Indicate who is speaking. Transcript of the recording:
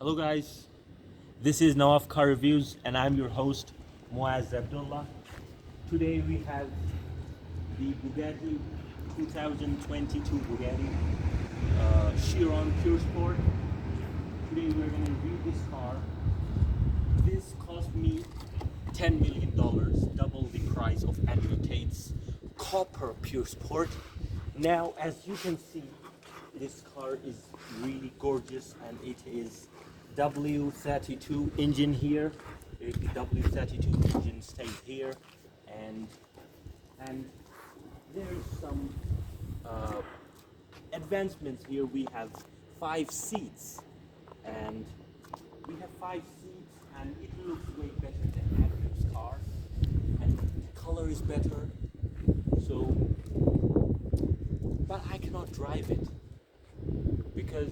Speaker 1: Hello guys, this is Nawaf Car Reviews and I'm your host Muaz Abdullah. Today we have the Bugatti 2022 Bugatti Chiron Pure Sport. Today we're going to review this car. This cost me $10 million, double the price of Andrew Tate's Copper Pure Sport. Now as you can see, this car is really gorgeous and it is W32 engine here. The W32 engine stays here, and there's some advancements here. We have 5 seats, and it looks way better than Andrew's car, and the color is better. So, but I cannot drive it because